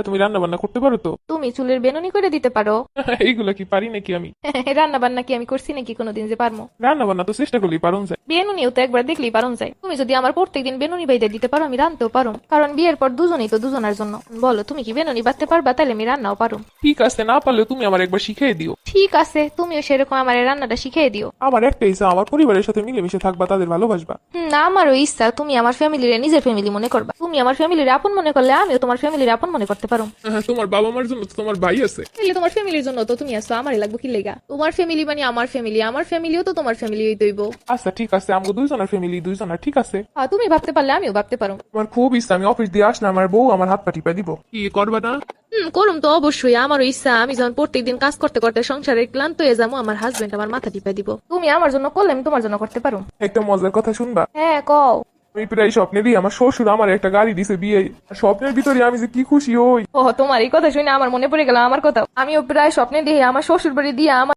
তুমি রান্না বান্না করতে পারো তো? তুমি চুলের বেনুনি করে দিতে পারো? এইগুলা কি পারি নাকি আমি? রান্না বান্না কি আমি করছি নাকি কোনোদিন যে পারমো? রান্না বান্না তো চেষ্টা করলেই পারুন যায়। বেনুনিও তো একবার দেখলেই পারন যায়। তুমি যদি আমার প্রত্যেকদিন বেনুনি বাইতে দিতে পারো আমি রান্নাতেও পারো, কারণ বিয়ের পর দুজনেই তো দুজনের জন্য। বলো তুমি কি বেনুনি বাঁধতে পারবা? তাহলে আমি রান্নাও পারো। ঠিক আছে, না পারলেও তুমি আমার একবার শিখিয়ে দিও। ঠিক আছে, তুমিও সেরকম আমার এই রান্নাটা শিখিয়ে দিও। আমার একটা ইচ্ছা, আমার পরিবারের সাথে মিলেমিশে থাকবা, তাদের ভালোবাসবা। আমারও ইচ্ছা তুমি আমার ফ্যামিলির নিজের ফ্যামিলি মনে করবা। তুমি আমার ফ্যামিলির আপন মনে করলে আমিও তোমার ফ্যামিলির আপন মনে করতে পারো। হ্যাঁ, তোমার বাবা মার জন্য তো তোমার ভাই আছে। তাহলে তোমার ফ্যামিলির জন্য তো তুমি আসছো, আমারই লাগবো কি লেগা? তোমার ফ্যামিলি মানে আমার ফ্যামিলি, আমার ফ্যামিলিও তো তোমার ফ্যামিলি দইব। আচ্ছা ঠিক আছে, আমাকে দুইজনের ফ্যামিলি দুইজনের, ঠিক আছে। তুমি ভাবতে পারলে আমিও ভাবতে পারো। আমার খুব ইচ্ছা, আমি অফিস দিয়ে আসলে আমার বউ আমার হাত পা টিপা দিব। কি করবা না? করুম তো অবশ্যই, আমারও ইচ্ছা আমি যখন প্রত্যেকদিন কাজ করতে করতে সংসারের ক্লান্ত হয়ে যাবো, আমার হাজবেন্ড আমার মাথা টিপা দিব। তুমি আমার জন্য করলে আমি তোমার জন্য করতে পারো। একটা মজার কথা শুনবা? হ্যাঁ কও। আমি প্রায় স্বপ্নে দিই আমার শ্বশুর আমার একটা গাড়ি দিছে বিয়ে। স্বপ্নের ভিতরে আমি যে কি খুশি হই। তোমার এই কথা শুনে আমার মনে পড়ে গেল আমার কথা। আমিও প্রায় স্বপ্নে দেখি আমার শ্বশুর বাড়ি দিয়ে আমার